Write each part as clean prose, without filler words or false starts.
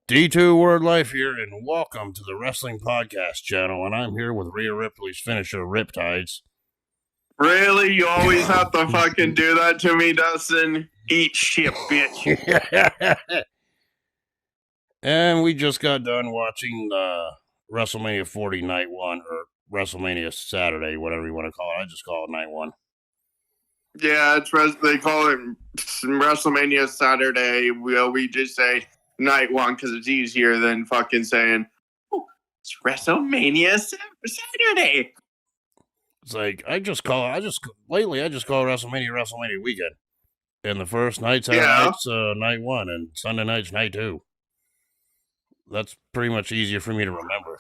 D2 Word Life here, and welcome to the Wrestling Podcast channel. And I'm here with Rhea Ripley's finisher, Riptidz. Really? You always have to fucking do that to me, Dustin? Eat shit, bitch. And we just got done watching WrestleMania 40 Night 1, or WrestleMania Saturday, whatever you want to call it. I just call it Night 1. Yeah, they call it WrestleMania Saturday. We just say Night 1 because it's easier than fucking saying, oh, it's WrestleMania Saturday. It's like, lately I just call WrestleMania weekend. And the first night's Night 1, and Sunday night's Night 2. That's pretty much easier for me to remember.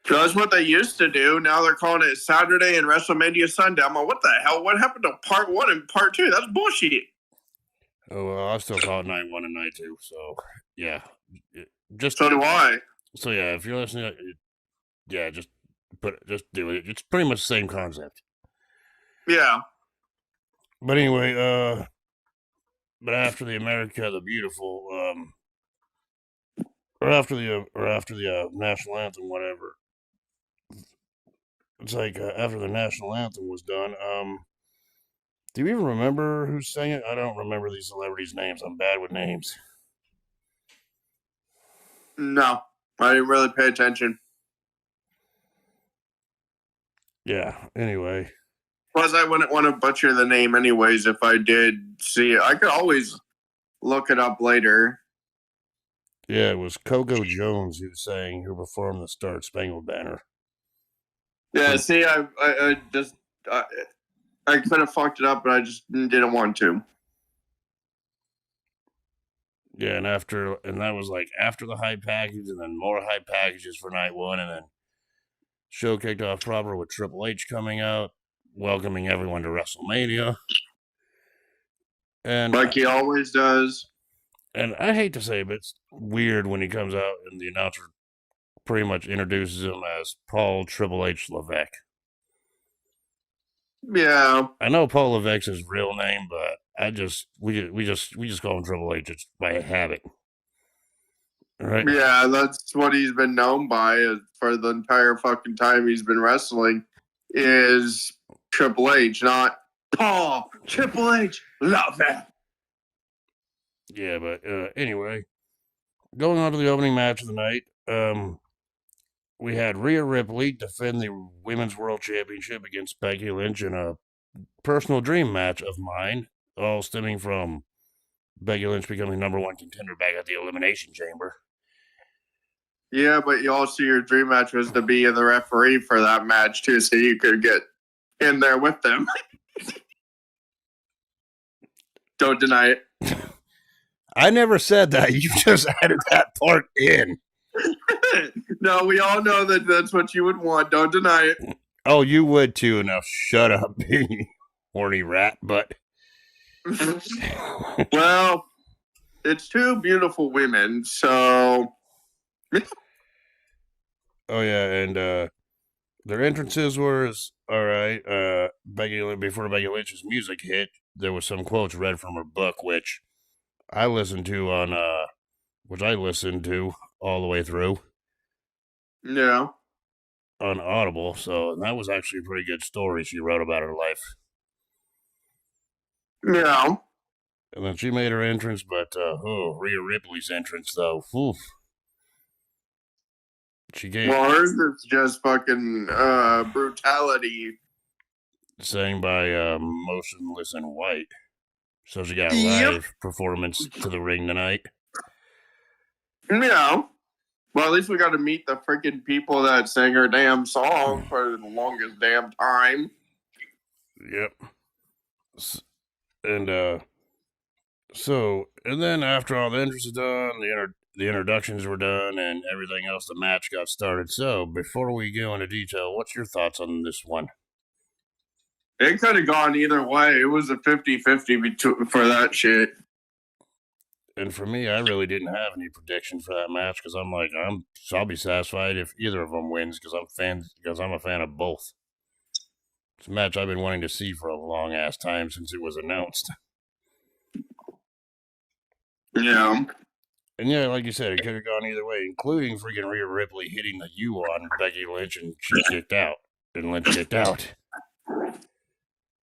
So that's what they used to do. Now they're calling it Saturday and WrestleMania Sunday. I'm like, what the hell? What happened to part 1 and part 2? That's bullshit. Oh, well, I still call it Night 1 and Night 2. So, yeah. So do I. So, yeah, if you're listening, just do it. It's pretty much the same concept. Yeah. But anyway, but after the America the Beautiful, or after the national anthem, whatever. It's like after the national anthem was done. Do you even remember who sang it? I don't remember these celebrities' names. I'm bad with names. No, I didn't really pay attention. Yeah. Anyway. Plus, I wouldn't want to butcher the name anyways if I did see it. I could always look it up later. Yeah, it was Coco Jones who performed the Star Spangled Banner. Yeah, see, I could have fucked it up, but I just didn't want to. Yeah, and that was like after the hype package, and then more hype packages for Night 1, and then show kicked off proper with Triple H coming out, welcoming everyone to WrestleMania. And like he always does. And I hate to say it, but it's weird when he comes out and the announcer pretty much introduces him as Paul Triple H Levesque. Yeah. I know Paul Levesque's his real name, but we just call him Triple H. It's by habit. Right? Yeah, that's what he's been known by for the entire fucking time he's been wrestling is Triple H, not Paul Triple H Levesque. Yeah, but anyway, going on to the opening match of the night, we had Rhea Ripley defend the Women's World Championship against Becky Lynch in a personal dream match of mine, all stemming from Becky Lynch becoming #1 contender back at the Elimination Chamber. Yeah, but your dream match was to be the referee for that match too, so you could get in there with them. Don't deny it. I never said that. You just added that part in. No, we all know that that's what you would want. Don't deny it. Oh, you would too. Now shut up, you horny rat. But well, it's two beautiful women, so. Oh yeah, and their entrances were all right. Before Becky Lynch's music hit, there was some quotes read from her book, which I listened to all the way through. Yeah. On Audible, so that was actually a pretty good story she wrote about her life. Yeah. And then she made her entrance, but Rhea Ripley's entrance though, oof. Well, hers is just fucking brutality. Sang by Motionless in White. So she got a live performance to the ring tonight. Yeah. Well, at least we got to meet the freaking people that sang her damn song for the longest damn time. Yep. And then after all the entrance is done, the introductions were done, and everything else, the match got started. So before we go into detail, what's your thoughts on this one? It could have gone either way. It was a 50-50 for that shit. And for me, I really didn't have any prediction for that match because I'm like, I'll be satisfied if either of them wins because I'm a fan of both. It's a match I've been wanting to see for a long ass time since it was announced. Yeah. And yeah, like you said, it could have gone either way, including freaking Rhea Ripley hitting the U on Becky Lynch, and she kicked out. And Lynch kicked out.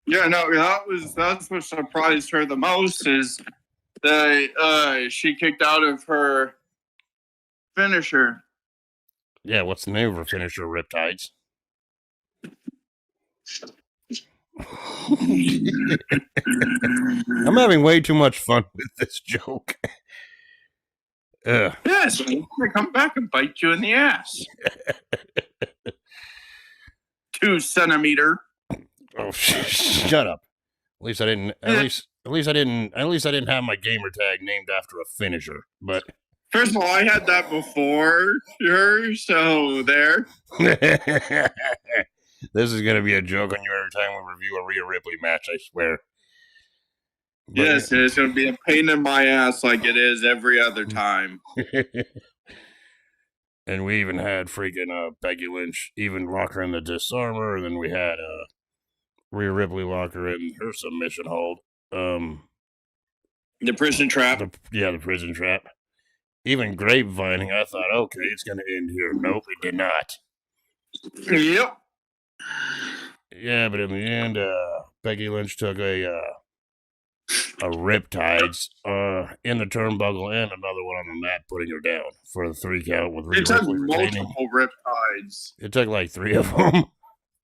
Yeah, no, that's what surprised her the most is that she kicked out of her finisher. Yeah, what's the name of her finisher, Riptides? I'm having way too much fun with this joke. Yes, I'm gonna come back and bite you in the ass. 2 centimeter. Oh, shut up. At least I didn't. At least I didn't have my gamer tag named after a finisher. But first of all, I had that before her, so there. This is gonna be a joke on you every time we review a Rhea Ripley match. I swear. But yes, it's gonna be a pain in my ass like it is every other time. And we even had freaking Becky Lynch even lock her in the disarmor, and then we had Rhea Ripley lock her in her submission hold. The prison trap. The prison trap. Even grapevining, I thought, okay, it's gonna end here. Nope, it did not. Yep. Yeah, but in the end, Becky Lynch took a Riptides in the turnbuckle and another one on the mat, putting her down for the 3 count with Rhea Ripley retaining. Multiple Riptides. It took like 3 of them,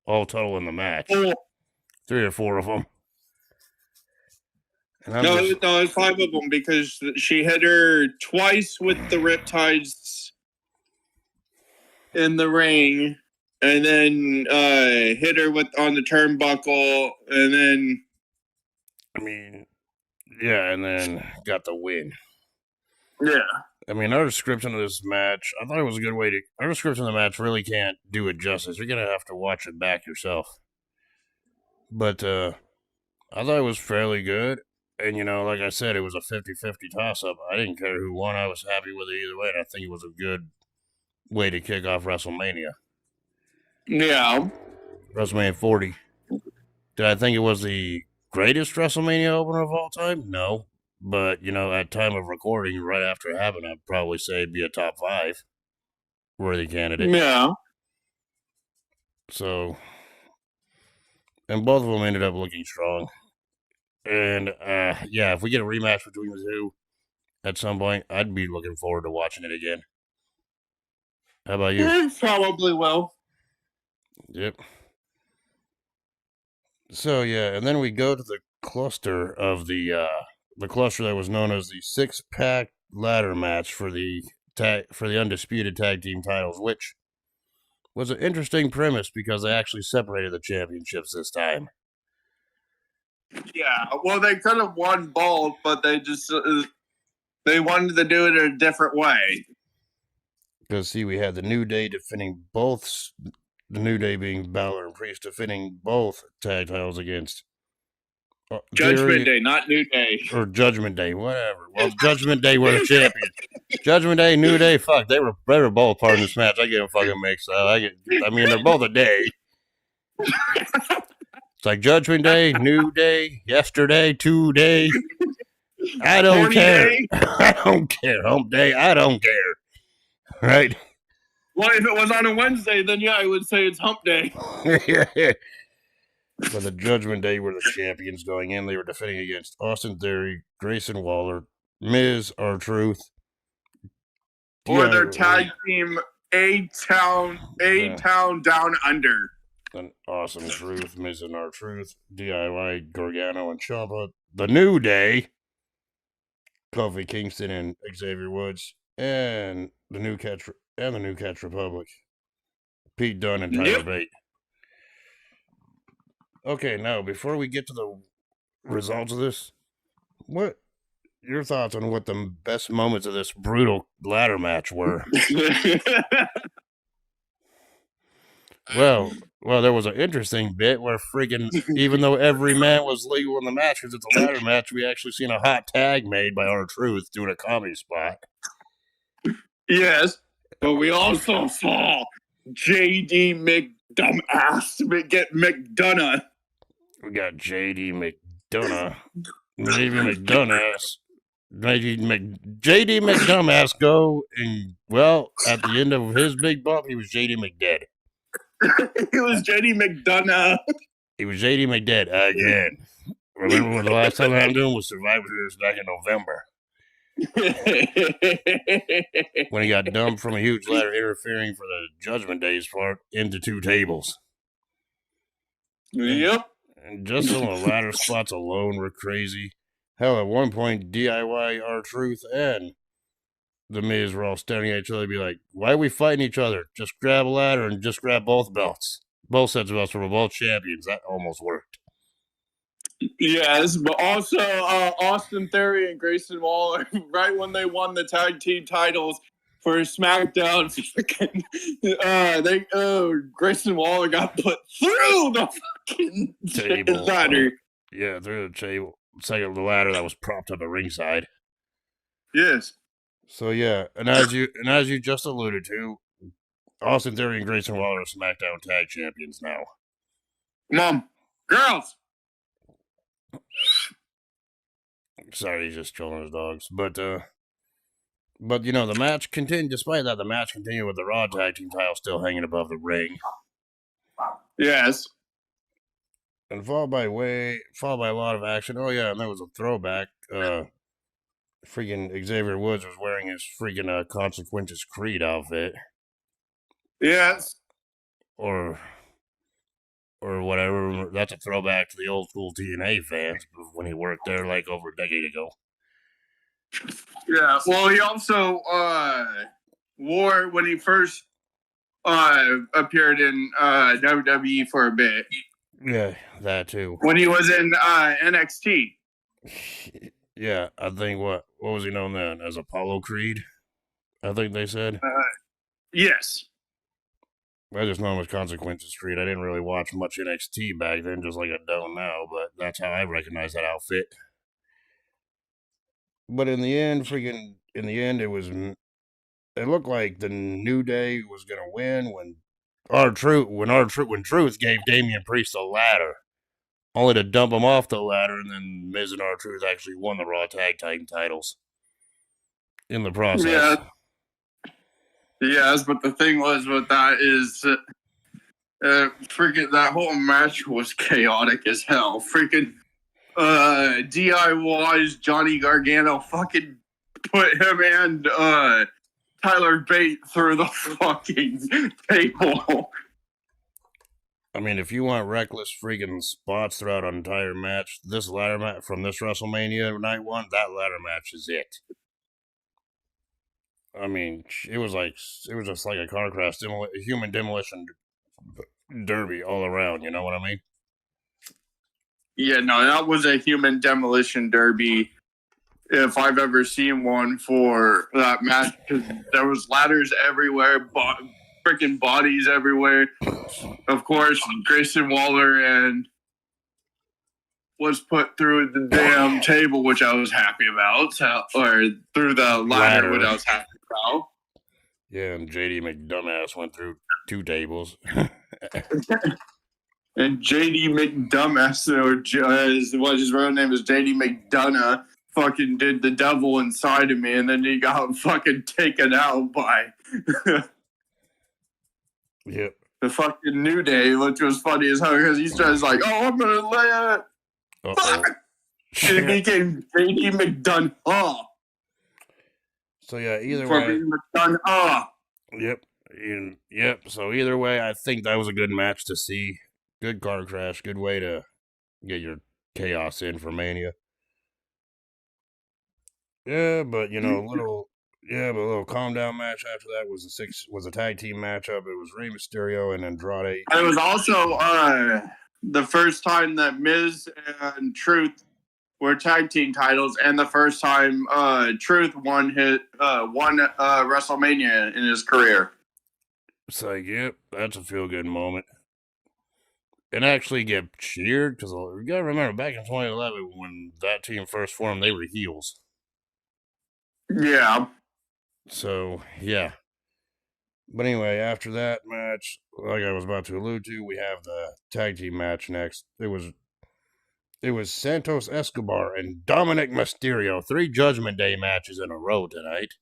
all total in the match. 3 or 4 of them. No, it's 5 of them because she hit her twice with the Riptides in the ring, and then hit her on the turnbuckle, and then. I mean, yeah, and then got the win. Yeah. I mean, our description of this match, I thought it was a good way to. Our description of the match really can't do it justice. You're gonna have to watch it back yourself. But I thought it was fairly good. And, like I said, it was a 50-50 toss-up. I didn't care who won. I was happy with it either way. And I think it was a good way to kick off WrestleMania. Yeah. WrestleMania 40. Did I think it was the greatest WrestleMania opener of all time? No. But, at time of recording, right after it happened, I'd probably say it'd be a top 5 worthy candidate. Yeah. So, and both of them ended up looking strong. And, yeah, if we get a rematch between the two at some point, I'd be looking forward to watching it again. How about you? Probably will. Yep. So, yeah, and then we go to the cluster of the cluster that was known as the 6-pack ladder match for the undisputed tag team titles, which was an interesting premise because they actually separated the championships this time. Yeah, well, they could have won both, but they wanted to do it in a different way. Because, see, we had the New Day defending both, the New Day being Balor and Priest, defending both tag titles against Judgment Day, not New Day. Or Judgment Day, whatever. Well, Judgment Day were the champions. Judgment Day, New Day, fuck, they were both part of this match. I get them fucking mixed up. I mean, they're both a day. It's like Judgment Day, New Day, yesterday, today. I don't care. I don't care. Hump Day, I don't care. Right? Well, if it was on a Wednesday, then yeah, I would say it's Hump Day. But the Judgment Day were the champions going in. They were defending against Austin Theory, Grayson Waller, Miz, R-Truth. Or their tag team, A-Town Down Under. An Awesome Truth, Miz and R-Truth, DIY, Gargano and Ciampa. The New Day, Kofi Kingston and Xavier Woods, and the New Catch Republic, Pete Dunne and Tyler Bate. Okay, now before we get to the results of this, what your thoughts on what the best moments of this brutal ladder match were? Well, there was an interesting bit where friggin' even though every man was legal in the match because it's a ladder match, we actually seen a hot tag made by R-Truth doing a comedy spot. Yes, but we also saw J.D. McDonough. We got J.D. McDonough. Maybe McDonass. JD McDumbass go, and, well, at the end of his big bump, he was JD McDead. It was JD McDonough. He was JD McDead again. Remember when the last time I happened to him was Survivor Series back in November. When he got dumped from a huge ladder interfering for the Judgment Day's part into 2 tables. Yep. And just some of the ladder spots alone were crazy. Hell, at one point, DIY, R-Truth, and The Miz were all staring at each other and be like, why are we fighting each other? Just grab a ladder and just grab both belts. Both sets of belts for both champions. That almost worked. Yes, but also Austin Theory and Grayson Waller, right when they won the tag team titles for SmackDown, Grayson Waller got put through the fucking Table. ladder. Yeah, through the table. Second, the ladder that was propped up at ringside. Yes. So yeah, and as you just alluded to, Austin Theory and Grayson Waller are SmackDown Tag Champions now. Mom, girls. Sorry, he's just trolling his dogs. But you know, the match continued. Despite that, the match continued with the Raw Tag Team title still hanging above the ring. Yes. And followed by a lot of action. Oh yeah, and there was a throwback. Freaking Xavier Woods was wearing his freaking Consequences Creed outfit. Yes. Or whatever. That's a throwback to the old school TNA fans when he worked there like over a decade ago. Yeah. Well, he also wore when he first appeared in WWE for a bit. Yeah, that too. When he was in NXT. Yeah, I think what was he known then as Apollo Creed? I think they said. Yes. I just know him as Consequences Creed. I didn't really watch much NXT back then, just like I don't now, but that's how I recognize that outfit. But in the end, it looked like the New Day was gonna win when Truth gave Damian Priest a ladder, only to dump him off the ladder, and then Miz and R-Truth actually won the Raw Tag Team titles in the process. Yeah. Yes, but the thing was with that is freaking that whole match was chaotic as hell. Freaking DIY's Johnny Gargano fucking put him and Tyler Bate through the fucking table. I mean, if you want reckless freaking spots throughout an entire match, this ladder match from this WrestleMania night 1, that ladder match is it. I mean, it was just like a car crash, a human demolition derby all around. You know what I mean? Yeah, no, that was a human demolition derby. If I've ever seen one for that match, because there was ladders everywhere, freaking bodies everywhere. Of course, Grayson Waller and was put through the damn table, which I was happy about, or through the ladder, which I was happy about. Yeah, and JD McDumbass went through 2 tables. And JD McDumbass, or what his real name is, JD McDonough, fucking did the devil inside of me, and then he got fucking taken out by yep. the fucking New Day, which was funny as hell because he's just like, oh, I'm gonna lay it. And he became JD McDonough. So yeah, either way. McDonough. Yep. So either way, I think that was a good match to see. Good car crash. Good way to get your chaos in for Mania. Yeah, but you know, a little calm down match after that was a tag team matchup. It was Rey Mysterio and Andrade. It was also the first time that Miz and Truth were tag team titles, and the first time Truth won WrestleMania in his career. It's like, yep, that's a feel good moment. And actually get cheered because you gotta remember back in 2011 when that team first formed, they were heels. Yeah. So yeah. But anyway, after that match, like I was about to allude to, we have the tag team match next. It was It was Santos Escobar and Dominic Mysterio, 3 Judgment Day matches in a row tonight.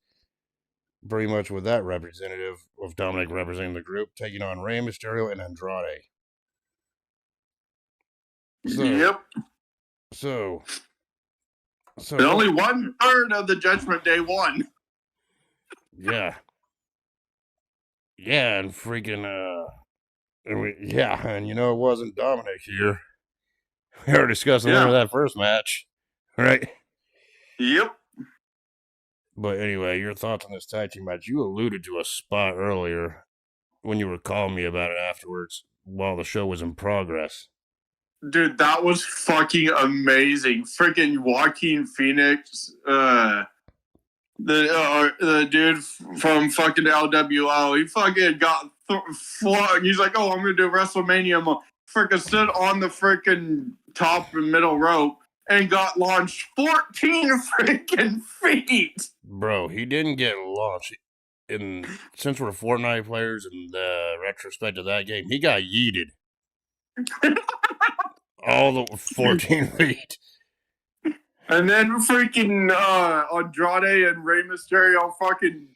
Pretty much with that representative of Dominic representing the group, taking on Rey Mysterio and Andrade. Yep. So only 1/3 of the Judgment Day won. Yeah. Yeah, and freaking, and you know it wasn't Dominic here. We already discussed the winner of that first match, right? Yep. But anyway, your thoughts on this tag team match. You alluded to a spot earlier when you were calling me about it afterwards while the show was in progress. Dude, that was fucking amazing. Freaking Joaquin Phoenix, the dude from fucking LWO, he fucking got he's like, oh, I'm gonna do WrestleMania. Freaking stood on the freaking top and middle rope and got launched 14 freaking feet. Bro, he didn't get launched. Since we're Fortnite players in the retrospect of that game, he got yeeted. All the 14 feet. And then freaking Andrade and Rey Mysterio fucking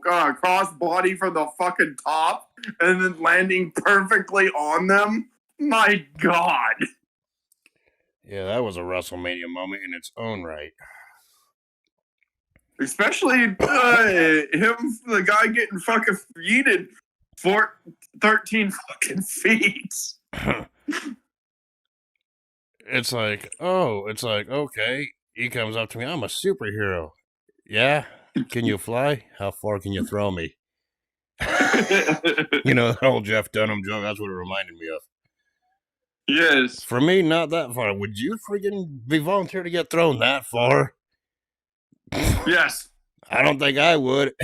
cross body from the fucking top and then landing perfectly on them. My God. Yeah, that was a WrestleMania moment in its own right. Especially him, the guy getting fucking yeeted 13 fucking feet. It's like, okay. He comes up to me. I'm a superhero. Yeah? Can you fly? How far can you throw me? You know, the old Jeff Dunham joke. That's what it reminded me of. Yes. For me, not that far. Would you freaking be volunteer to get thrown that far? Yes. I don't think I would.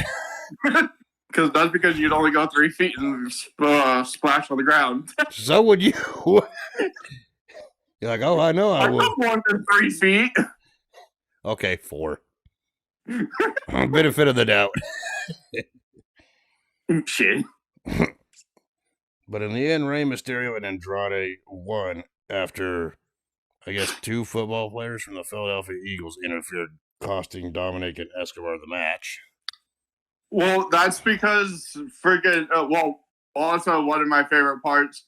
Because that's because you'd only go 3 feet and splash on the ground. So would you. You're like, oh, I know I would. I'm more than 3 feet. Okay, 4. Benefit of the doubt. Shit. But in the end, Rey Mysterio and Andrade won after, I guess, 2 football players from the Philadelphia Eagles interfered, costing Dominic and Escobar the match. Well, that's because freaking, also one of my favorite parts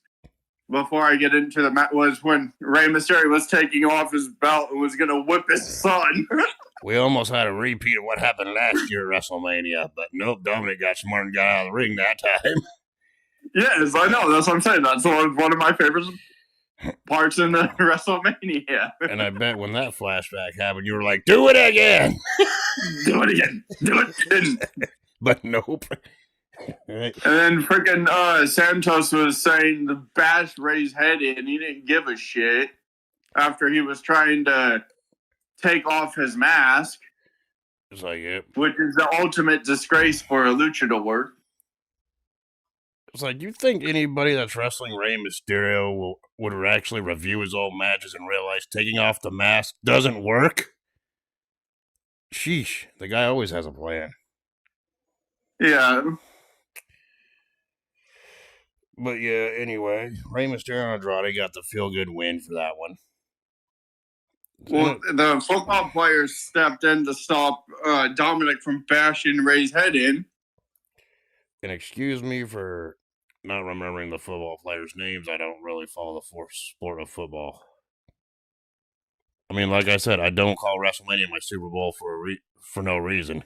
before I get into the match was when Rey Mysterio was taking off his belt and was going to whip his son. We almost had a repeat of what happened last year at WrestleMania, but nope, Dominic got smart and got out of the ring that time. Yes, I know. That's what I'm saying. That's one of my favorite parts in the WrestleMania. And I bet when that flashback happened, you were like, do it again! Do it again! Do it again! But nope. Right. And then freaking Santos was saying the bash Ray's head in. He didn't give a shit after he was trying to take off his mask. It's like, yep. Which is the ultimate disgrace for a luchador. It's like, you think anybody that's wrestling Rey Mysterio would actually review his old matches and realize taking off the mask doesn't work? Sheesh, the guy always has a plan. Yeah. But yeah, anyway, Rey Mysterio and Andrade got the feel-good win for that one. Well, the football players stepped in to stop Dominic from bashing Ray's head in. And excuse me for not remembering the football players' names. I don't really follow the sport of football. I mean, like I said, I don't call WrestleMania my Super Bowl for no reason.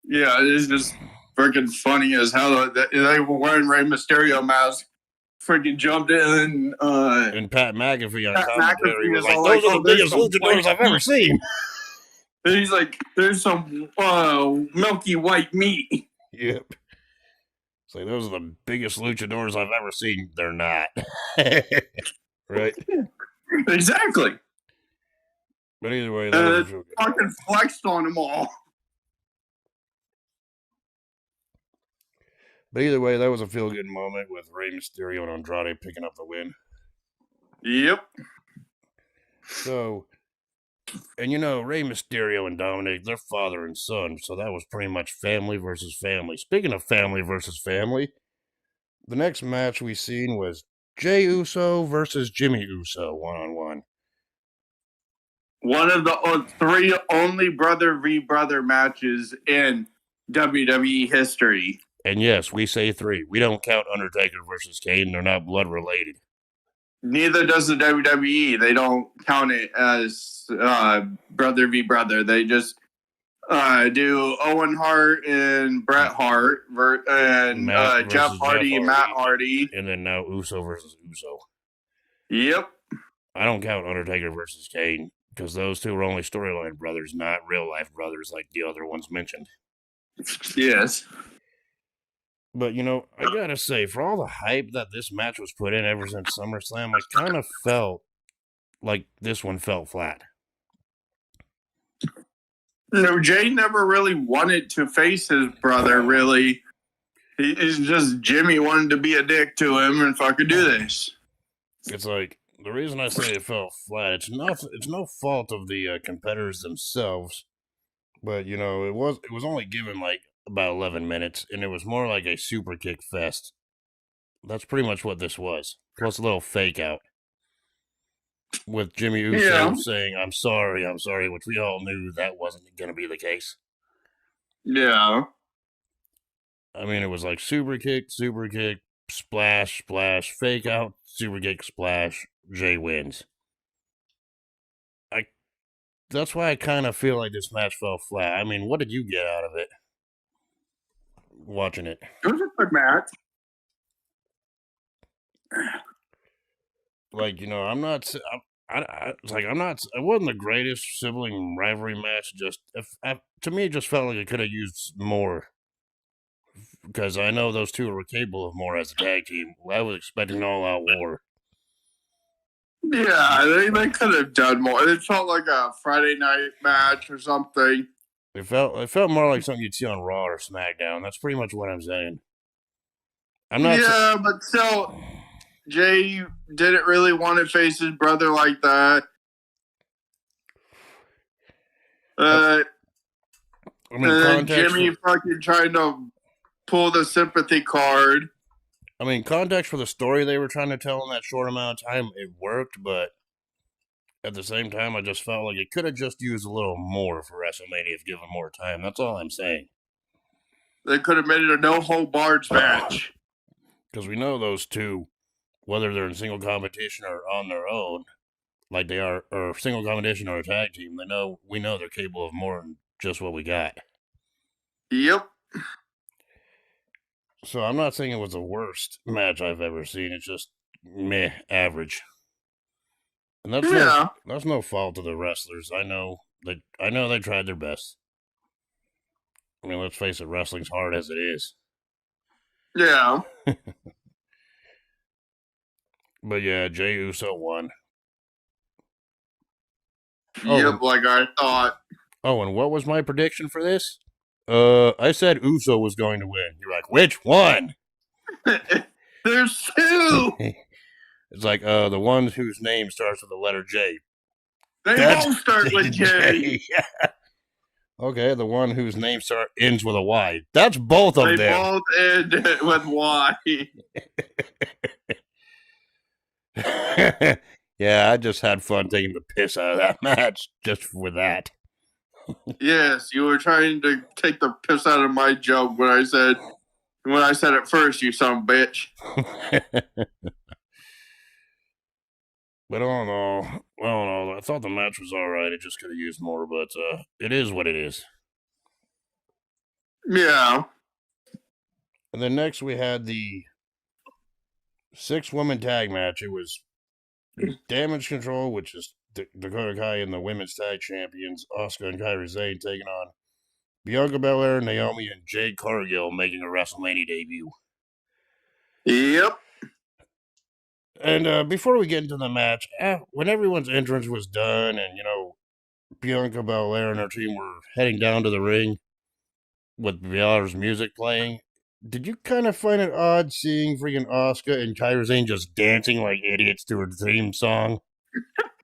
Yeah, it is just freaking funny as hell. They were wearing Rey Mysterio masks. Freaking jumped in. And Pat McAfee on commentary was like, those are the biggest luchadors I've ever seen. And he's like, there's some milky white meat. Yep. It's like, those are the biggest luchadors I've ever seen. They're not. Right? Exactly. But either way, that was fucking flexed on them all. But either way, that was a feel-good moment with Rey Mysterio and Andrade picking up the win. Yep. So, and you know, Rey Mysterio and Dominic, they're father and son, so that was pretty much family versus family. Speaking of family versus family, the next match we seen was Jey Uso versus Jimmy Uso, 1-on-1. One of the three only brother v brother matches in WWE history. And yes, we say 3. We don't count Undertaker versus Kane. They're not blood related. Neither does the WWE. They don't count it as brother v brother. They just do Owen Hart and Bret Hart and Jeff Hardy and Matt Hardy. And then now Uso versus Uso. Yep. I don't count Undertaker versus Kane because those two are only storyline brothers, not real life brothers like the other ones mentioned. Yes. But, you know, I gotta say, for all the hype that this match was put in ever since SummerSlam, I kind of felt like this one felt flat. No, Jay never really wanted to face his brother, really. It's just Jimmy wanted to be a dick to him and fucking do this. It's like, the reason I say it felt flat, it's no fault of the competitors themselves, but, you know, it was only given, like, about 11 minutes, and it was more like a super kick fest. That's pretty much what this was. Plus a little fake out. With Jimmy Uso saying, I'm sorry, which we all knew that wasn't going to be the case. Yeah. I mean, it was like super kick, splash, fake out, super kick, splash, Jay wins. That's why I kind of feel like this match fell flat. I mean, what did you get out of it? Watching it. It was a good match. Like, you know, it wasn't the greatest sibling rivalry match. To me, it just felt like it could have used more. Because I know those two were capable of more as a tag team. I was expecting an all-out war. Yeah, they could have done more. It felt like a Friday night match or something. It felt more like something you'd see on Raw or SmackDown. That's pretty much what I'm saying. But still, Jay didn't really want to face his brother like that. Jimmy fucking trying to pull the sympathy card. I mean, context for the story they were trying to tell in that short amount of time, it worked, but at the same time, I just felt like it could have just used a little more for WrestleMania if given more time. That's all I'm saying. They could have made it a no-hold-barred match. Because we know those two, whether they're in single competition or on their own, like they are, or single competition or a tag team, we know they're capable of more than just what we got. Yep. So I'm not saying it was the worst match I've ever seen. It's just meh, average. And that's no fault of the wrestlers. I know they tried their best. I mean, let's face it, wrestling's hard as it is. Yeah. But yeah, Jey Uso won. Yep, like I thought. Oh, and what was my prediction for this? I said Uso was going to win. You're like, which one? There's two. It's like the one whose name starts with the letter J. They both start with J. Yeah. Okay, the one whose name ends with a Y. That's both of them. They both end with Y. Yeah, I just had fun taking the piss out of that match just for that. Yes, you were trying to take the piss out of my joke when I said it first, you son of a bitch. But all in all, I thought the match was alright. It just could have used more, but it is what it is. Yeah. And then next we had the 6-woman tag match. It was Damage Control, which is Dakota Kai and the women's tag champions, Asuka and Kairi Sane, taking on Bianca Belair, Naomi, and Jade Cargill, making a WrestleMania debut. Yep. And before we get into the match, when everyone's entrance was done and, you know, Bianca Belair and her team were heading down to the ring with Belair's music playing, did you kind of find it odd seeing freaking Asuka and Kairi Sane just dancing like idiots to her theme song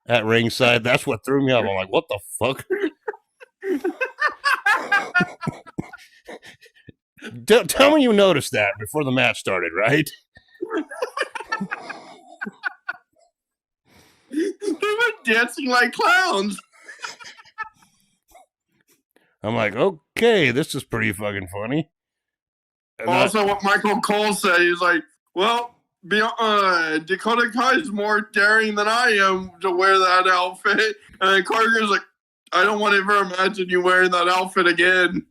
at ringside? That's what threw me off. I'm like, what the fuck? Tell me you noticed that before the match started, right? dancing like clowns. I'm like, okay, this is pretty fucking funny. And also, what Michael Cole said, he's like, well, Dakota Kai's more daring than I am to wear that outfit. And then Carter's like, I don't want to ever imagine you wearing that outfit again.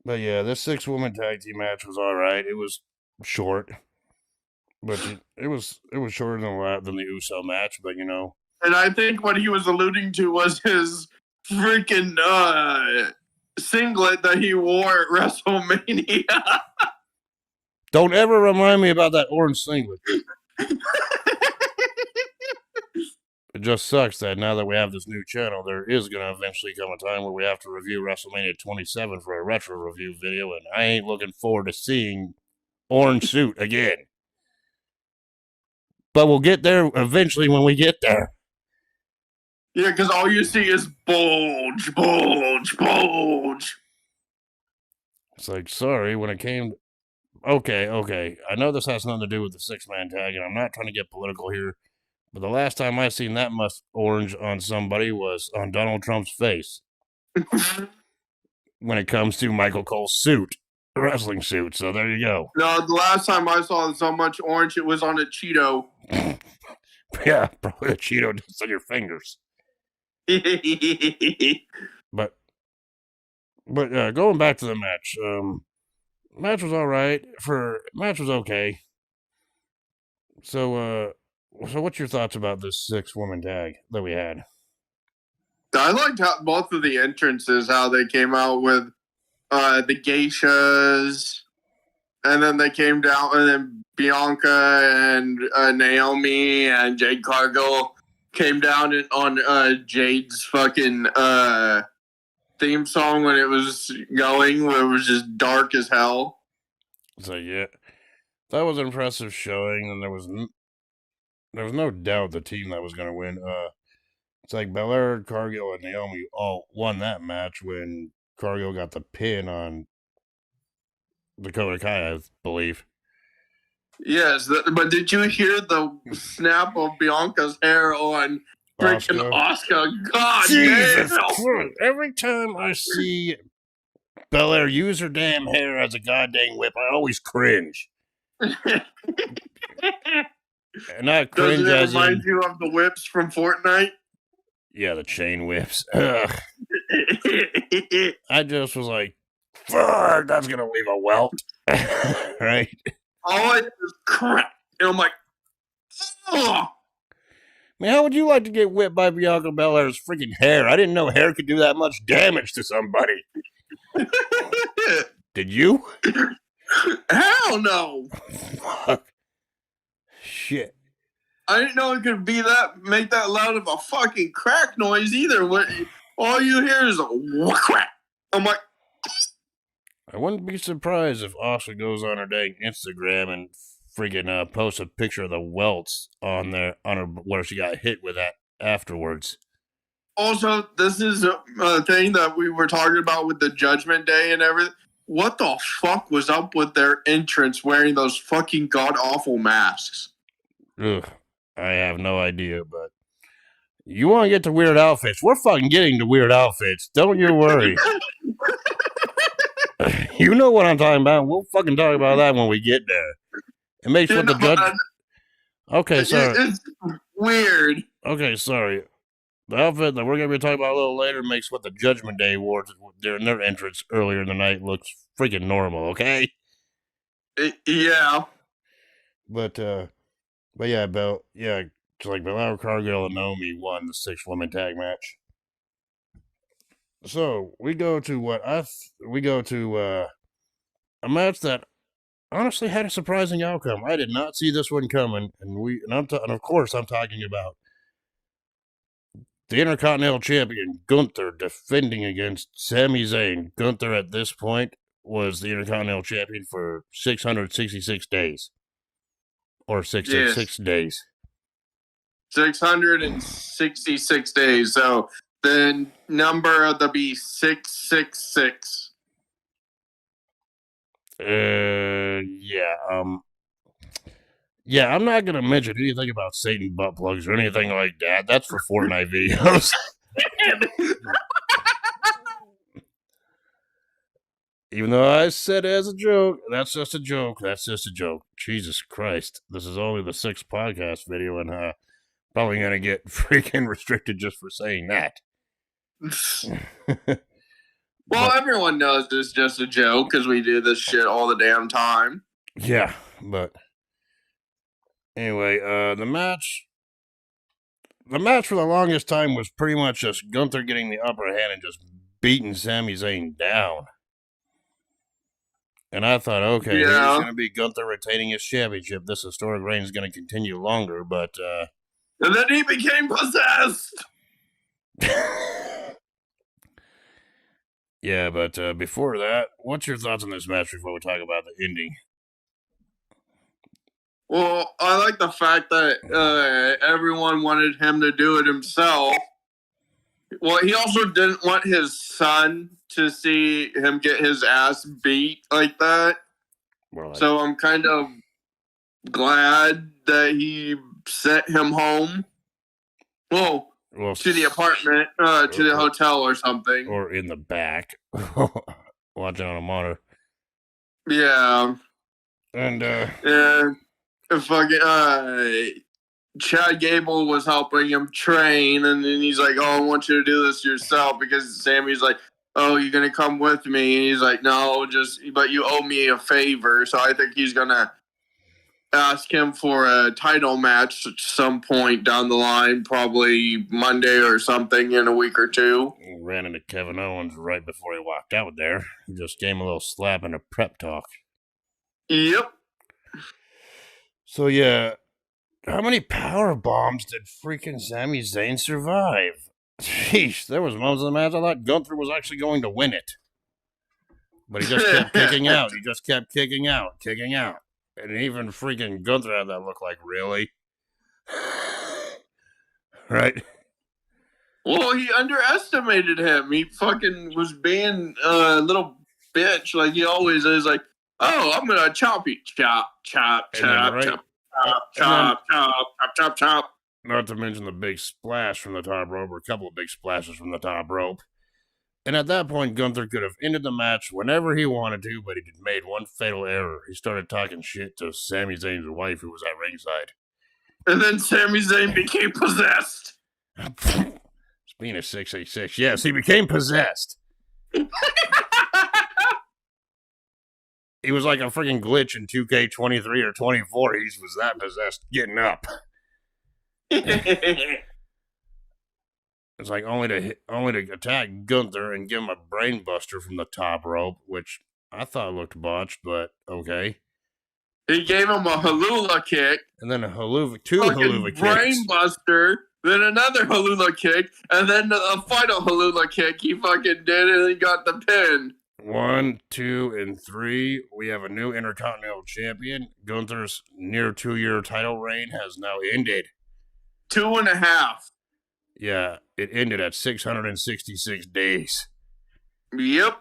But yeah, this 6-woman tag team match was all right. It was short, but it was shorter than the USO match. But And I think what he was alluding to was his freaking singlet that he wore at WrestleMania. Don't ever remind me about that orange singlet. It just sucks that now that we have this new channel, there is going to eventually come a time where we have to review WrestleMania 27 for a retro review video, and I ain't looking forward to seeing orange suit again. But we'll get there eventually when we get there. Yeah, because all you see is bulge, bulge, bulge. It's like, sorry, when it came... Okay. I know this has nothing to do with the 6-man tag, and I'm not trying to get political here, but the last time I seen that much orange on somebody was on Donald Trump's face. When it comes to Michael Cole's suit, wrestling suit. So there you go. No, the last time I saw so much orange, it was on a Cheeto. Yeah, probably a Cheeto just on your fingers. But going back to the match, match was all right. Match was okay. So what's your thoughts about this 6-woman tag that we had? I liked how both of the entrances, how they came out with the geishas, and then they came down, and then Bianca and Naomi and Jade Cargill came down on Jade's fucking theme song when it was going, where it was just dark as hell. So yeah, that was an impressive showing, and there was no doubt the team that was going to win. It's like Belair, Cargill, and Naomi all won that match when Cargill got the pin on Dakota Kai, I believe. Yes, but did you hear the snap of Bianca's hair on freaking Asuka? God Jesus damn! Christ. Every time I see Belair use her damn hair as a goddamn whip, I always cringe. And not cringe as in... Doesn't it remind you of the whips from Fortnite? Yeah, the chain whips. Ugh. I just was like, fuck, that's going to leave a welt. Right? All I did was crap. And I'm like, ugh. Man, how would you like to get whipped by Bianca Belair's freaking hair? I didn't know hair could do that much damage to somebody. Did you? Hell no. Fuck. Shit. I didn't know it could make that loud of a fucking crack noise either. All you hear is a crack. I'm like, I wouldn't be surprised if Asuka goes on her dang Instagram and freaking posts a picture of the welts on her where she got hit with that afterwards. Also, this is a thing that we were talking about with the Judgment Day and everything. What the fuck was up with their entrance wearing those fucking god-awful masks? Ugh, I have no idea, but you want to get to weird outfits? We're fucking getting to weird outfits. Don't you worry. You know what I'm talking about. We'll fucking talk about that when we get there. It makes what the judge... Okay, sorry. It's weird. Okay, sorry. The outfit that we're going to be talking about a little later makes what the Judgment Day wore during their entrance earlier in the night looks freaking normal, okay? Yeah. But yeah, it's like Belair, Cargill, and Naomi won the 6-woman tag match. So we go to a match that honestly had a surprising outcome. I did not see this one coming, and of course I'm talking about the Intercontinental Champion Gunther defending against Sami Zayn. Gunther at this point was the Intercontinental Champion for 666 days. Or 666 days. 666 days. So the number of the beast 666. Yeah. Yeah, I'm not gonna mention anything about Satan butt plugs or anything like that. That's for Fortnite videos. Even though I said it as a joke, that's just a joke. That's just a joke. Jesus Christ. This is only the 6th podcast video, and probably gonna get freaking restricted just for saying that. Well, everyone knows it's just a joke because we do this shit all the damn time. Yeah, but anyway, the match for the longest time was pretty much just Gunther getting the upper hand and just beating Sami Zayn down. And I thought, okay, here's going to be Gunther retaining his championship. This historic reign is going to continue longer, but... and then he became possessed! Yeah, but before that, what's your thoughts on this match before we talk about the ending? Well, I like the fact that everyone wanted him to do it himself. Well, he also didn't want his son to see him get his ass beat like that. So I'm kind of glad that he sent him home. Well, to the apartment, to the hotel or something. Or in the back. Watching on a monitor. Yeah. And, fucking, Chad Gable was helping him train, and then he's like, "Oh, I want you to do this yourself," because Sammy's like, "Oh, you're gonna come with me?" And he's like, "No, but you owe me a favor." So I think he's gonna ask him for a title match at some point down the line, probably Monday or something in a week or two. Ran into Kevin Owens right before he walked out there. Just gave him a little slap and a prep talk. Yep. So yeah. How many power bombs did freaking Sami Zayn survive? Sheesh, there was moments of the match I thought Gunther was actually going to win it. But he just kept kicking out. He just kept kicking out. And even freaking Gunther had that look like, really? Right? Well, he underestimated him. He fucking was being a little bitch like he always is. Like, oh, I'm going to chop you. Chop, chop, chop, chop. Chop. Not to mention the big splash from the top rope, or a couple of big splashes from the top rope. And at that point, Gunther could have ended the match whenever he wanted to, but he made one fatal error. He started talking shit to Sami Zayn's wife, who was at ringside. And then Sami Zayn became possessed. Being a 686, yes, he became possessed. He was like a freaking glitch in 2K23 or 24. He was that possessed getting up. It's like only to attack Gunther and give him a brain buster from the top rope, which I thought looked botched, but okay. He gave him a Halula kick. And then two Halula kicks. Brain buster. Then another Halula kick. And then a final Halula kick he fucking did, and he got the pin. 1, 2, and 3. We have a new Intercontinental Champion. Gunther's near 2-year title reign has now ended. 2.5. Yeah, it ended at 666 days. Yep.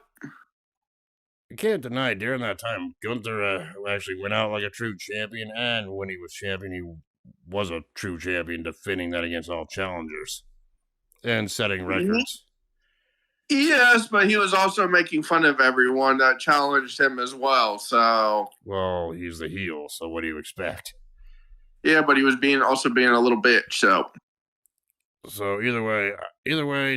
You can't deny during that time, Gunther actually went out like a true champion, and when he was champion, he was a true champion, defending that against all challengers and setting records. Yes, but he was also making fun of everyone that challenged him as well, so... Well, he's the heel, so what do you expect? Yeah, but he was also being a little bitch, so... So either way,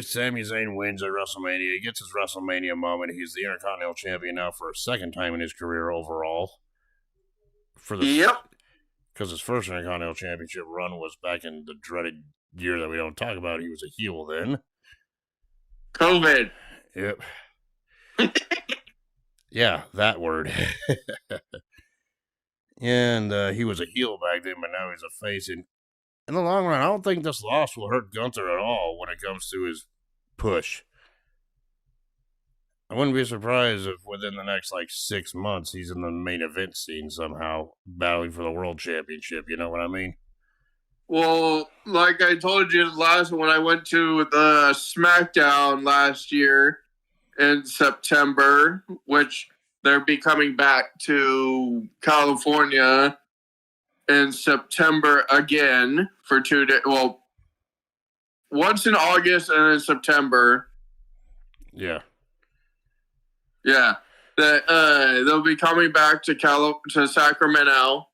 Sami Zayn wins at WrestleMania. He gets his WrestleMania moment. He's the Intercontinental Champion now for a second time in his career overall. Yep. Because his first Intercontinental Championship run was back in the dreaded year that we don't talk about. He was a heel then. COVID. Yep. Yeah, that word. And he was a heel back then, but now he's a face. And in the long run, I don't think this loss will hurt Gunther at all when it comes to his push. I wouldn't be surprised if within the next 6 months he's in the main event scene somehow, battling for the world championship. You know what I mean? Well, like I told you when I went to the SmackDown last year in September, which they'll be coming back to California in September again for 2 days. Well, once in August and in September. Yeah. Yeah. They'll be coming back to Sacramento.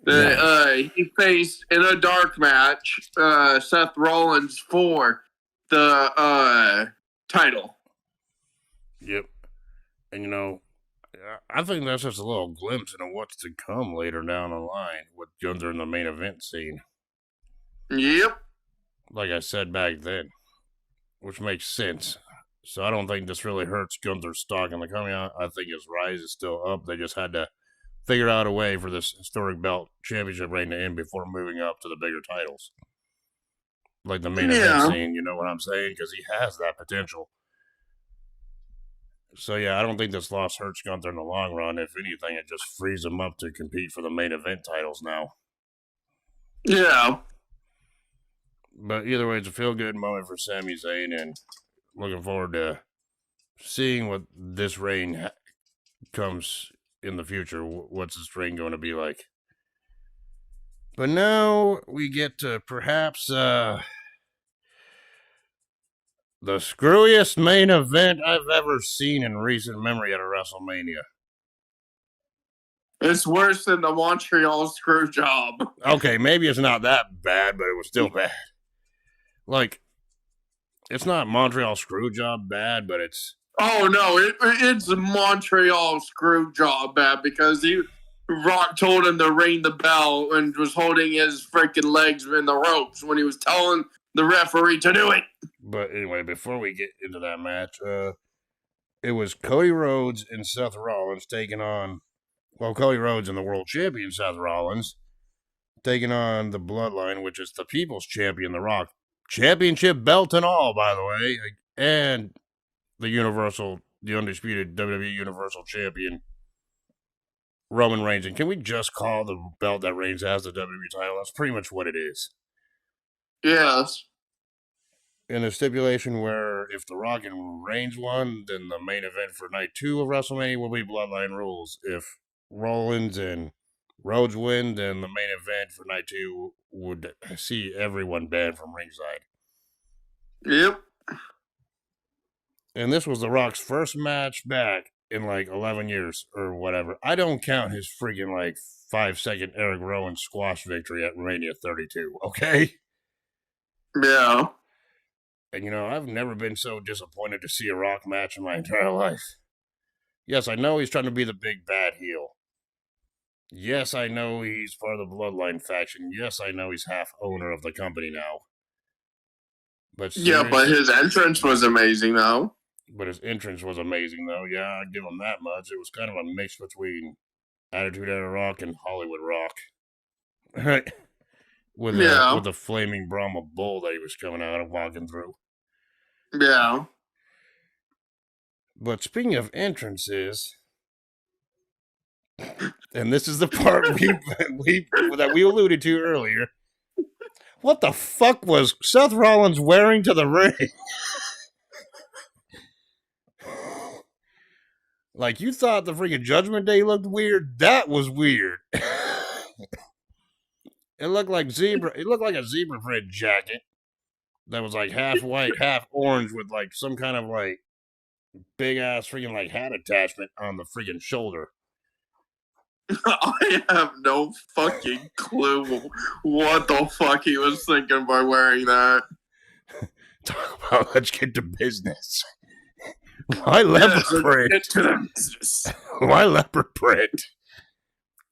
Nice. He faced in a dark match Seth Rollins for the title. Yep. And I think that's just a little glimpse into what's to come later down the line with Gunther in the main event scene. Yep. Like I said back then, which makes sense. So I don't think this really hurts Gunther's stock in the company. I think his rise is still up. They just had to figure out a way for this historic belt championship reign to end before moving up to the bigger titles. Like the main event scene, you know what I'm saying? Because he has that potential. So yeah, I don't think this loss hurts Gunther in the long run. If anything, it just frees him up to compete for the main event titles now. Yeah. But either way, it's a feel-good moment for Sami Zayn, and looking forward to seeing what this reign comes in the future. What's this reign going to be like? But now we get to perhaps the screwiest main event I've ever seen in recent memory at a WrestleMania. It's worse than the Montreal screw job. Okay, maybe it's not that bad, but it was still bad. Like, it's not Montreal screw job bad, but it's... Oh, no, it's Montreal screw job bad because Rock told him to ring the bell and was holding his freaking legs in the ropes when he was telling the referee to do it. But anyway, before we get into that match, it was Cody Rhodes and Seth Rollins taking on... Well, Cody Rhodes and the world champion Seth Rollins taking on the Bloodline, which is the People's Champion, The Rock. Championship belt and all, by the way. And the undisputed WWE Universal Champion, Roman Reigns. And can we just call the belt that Reigns has the WWE title? That's pretty much what it is. Yes. In a stipulation where if The Rock and Reigns won, then the main event for night 2 of WrestleMania will be Bloodline Rules. If Rollins and Rhodes win, then the main event for night 2 would see everyone banned from ringside. Yep. And this was The Rock's first match back in like 11 years or whatever. I don't count his freaking like 5-second Eric Rowan squash victory at Mania 32, okay? Yeah. And I've never been so disappointed to see a Rock match in my entire life. Yes, I know he's trying to be the big bad heel. Yes, I know he's part of the Bloodline faction. Yes, I know he's half owner of the company now. But his entrance was amazing, though. But his entrance was amazing, though. Yeah, I'd give him that much. It was kind of a mix between Attitude Era Rock and Hollywood Rock. Right? With the flaming Brahma bull that he was coming out and walking through. Yeah. But speaking of entrances... And this is the part that we alluded to earlier. What the fuck was Seth Rollins wearing to the ring? Like, you thought the freaking Judgment Day looked weird? That was weird. It looked like a zebra print jacket that was like half white, half orange with like some kind of like big ass freaking like hat attachment on the freaking shoulder. I have no fucking clue what the fuck he was thinking by wearing that. Talk about let's get to business. Why leopard print? Get to the business. Why leopard print?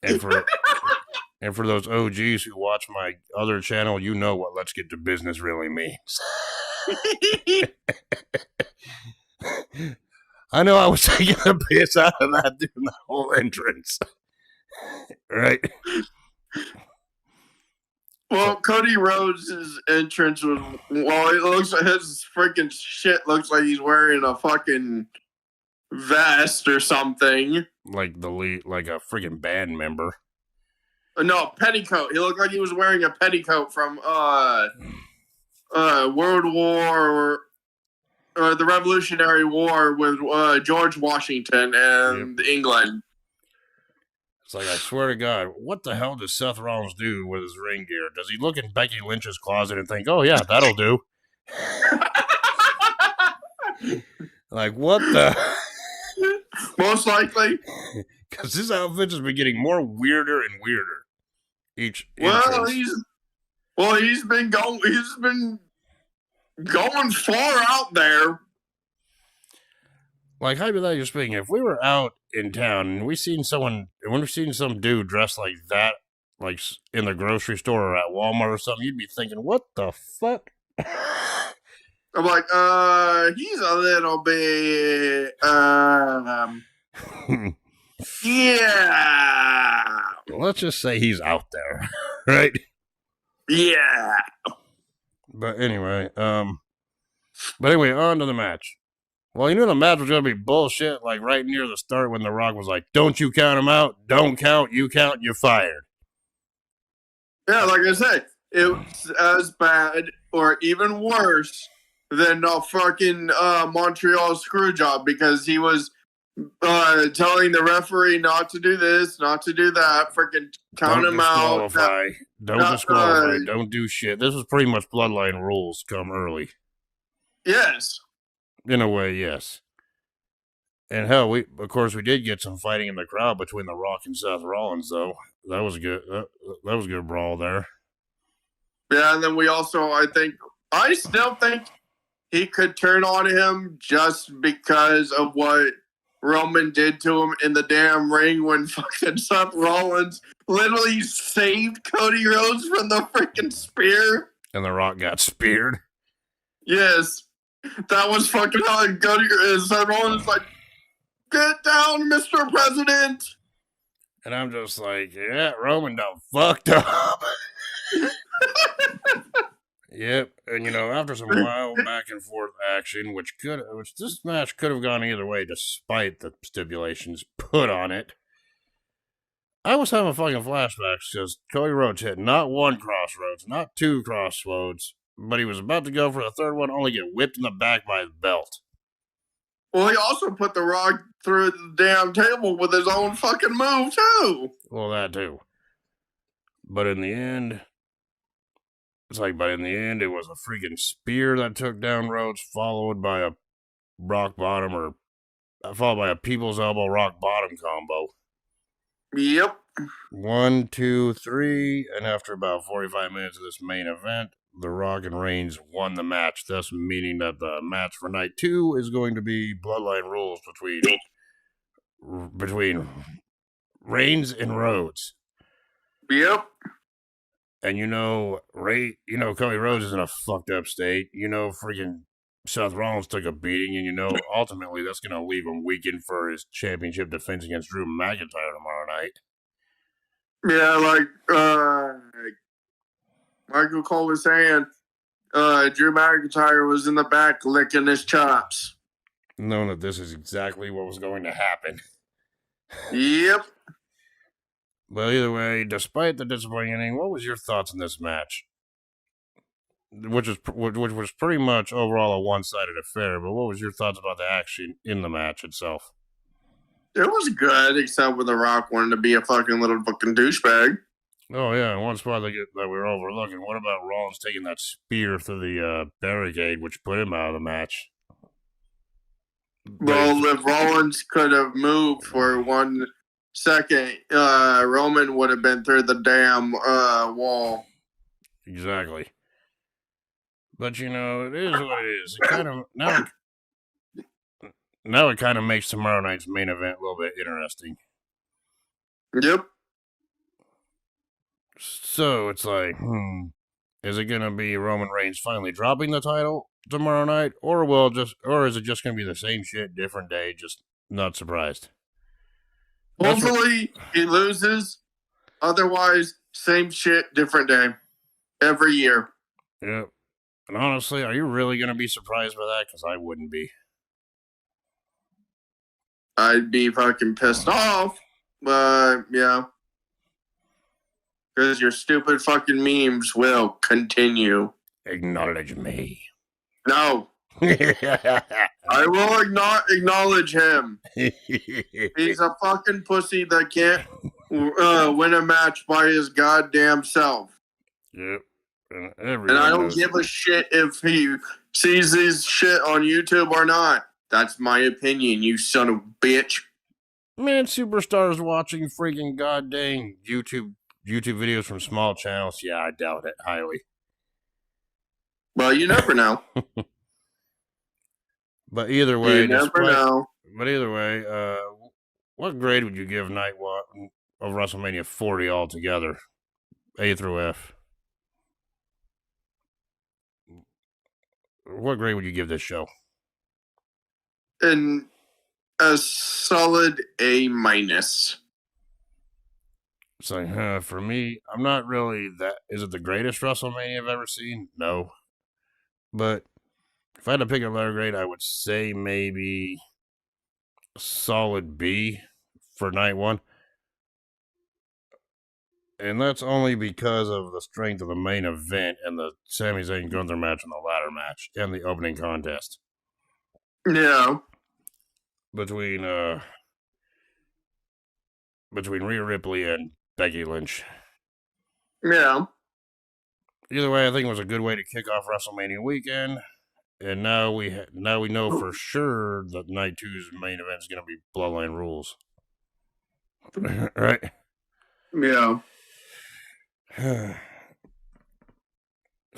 And for those OGs who watch my other channel, you know what let's get to business really means. I know I was taking a piss out of that during the whole entrance. Right? Well, Cody Rhodes' entrance was, it looks like his freaking shit looks like he's wearing a fucking vest or something. Like like a freaking band member. No, petticoat. He looked like he was wearing a petticoat from World War or the Revolutionary War with George Washington and England. It's like, I swear to God, what the hell does Seth Rollins do with his ring gear? Does he look in Becky Lynch's closet and think, oh, yeah, that'll do? Like, what the? Most likely. Because his outfit has been getting more weirder and weirder each Well, entrance. he's been going far out there. Like, hypothetically speaking, if we were out in town and we've seen some dude dressed like that, like in the grocery store or at Walmart or something, you'd be thinking, what the fuck? I'm like, he's a little bit, yeah. Let's just say he's out there, right? Yeah. But anyway, on to the match. Well, you knew the match was going to be bullshit, like right near the start when The Rock was like, don't you count him out, don't count, you count, you're fired. Yeah, like I said, it was as bad or even worse than a fucking Montreal screw job because he was telling the referee not to do this, not to do that, freaking count him out. Don't disqualify, don't do shit. This was pretty much Bloodline rules come early. Yes. In a way, yes. And hell, we did get some fighting in the crowd between The Rock and Seth Rollins, though. That was good. That was a good brawl there. Yeah, and then we also, I still think he could turn on him just because of what Roman did to him in the damn ring when fucking Seth Rollins literally saved Cody Rhodes from the freaking spear. And The Rock got speared. Yes. That was fucking how Cody Seth Rollins was like, get down, Mr. President. And I'm just like, yeah, Roman done fucked up. Yep, and after some wild back and forth action, which this match could have gone either way despite the stipulations put on it, I was having fucking flashbacks because Cody Rhodes hit not one crossroads, not two crossroads, but he was about to go for the third one, only get whipped in the back by his belt. Well, he also put The Rock through the damn table with his own fucking move, too. Well, that too. But in the end, it was a freaking spear that took down Rhodes, followed by a people's elbow rock bottom combo. Yep. 1, 2, 3, and after about 45 minutes of this main event, The Rock and Reigns won the match, thus meaning that the match for night 2 is going to be Bloodline rules between Reigns and Rhodes. Yep. And Cody Rhodes is in a fucked up state. Freaking Seth Rollins took a beating, and ultimately that's going to leave him weakened for his championship defense against Drew McIntyre tomorrow night. Yeah, like Michael Cole was saying, Drew McIntyre was in the back licking his chops. Knowing that this is exactly what was going to happen. Yep. But either way, despite the disappointing ending, what was your thoughts on this match? Which was pretty much overall a one-sided affair, but what was your thoughts about the action in the match itself? It was good, except when The Rock wanted to be a fucking little fucking douchebag. Oh, yeah, one spot that we were overlooking. What about Rollins taking that spear through the barricade, which put him out of the match? Well, if Rollins could have moved for 1 second, Roman would have been through the damn wall. Exactly. But, it is what it is. It kind of, now it kind of makes tomorrow night's main event a little bit interesting. Yep. So it's like, is it going to be Roman Reigns finally dropping the title tomorrow night, or is it just going to be the same shit, different day, just not surprised? Hopefully he loses. Otherwise, same shit, different day. Every year. Yep. And honestly, are you really going to be surprised by that? Because I wouldn't be. I'd be fucking pissed off. But, yeah. Because your stupid fucking memes will continue. Acknowledge me. No. I will not acknowledge him. He's a fucking pussy that can't win a match by his goddamn self. Yep. And And everyone I don't knows give a shit if he sees this shit on YouTube or not. That's my opinion, you son of a bitch. Man, superstars watching freaking goddamn YouTube videos from small channels. Yeah, I doubt it highly. Well, you never know. But either way, You never know. But either way, what grade would you give Night One of WrestleMania 40 altogether? A through F. What grade would you give this show? And a solid A minus. It's like, for me, I'm not really that. Is it the greatest WrestleMania I've ever seen? No. But if I had to pick a letter grade, I would say maybe a solid B for Night One. And that's only because of the strength of the main event and the Sami Zayn Gunther match and the ladder match and the opening contest. Yeah. Between Rhea Ripley and Becky Lynch. Yeah. Either way, I think it was a good way to kick off WrestleMania weekend. And now we know for sure that Night 2's main event is going to be Bloodline Rules. Right? Yeah.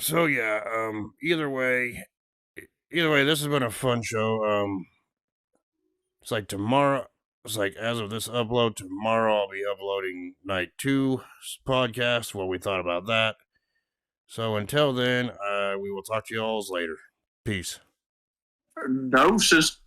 So yeah, either way, this has been a fun show. It's like tomorrow. It's like as of this upload, tomorrow I'll be uploading Night 2's podcast, what we thought about that. So until then, we will talk to you all later. Peace. Doses.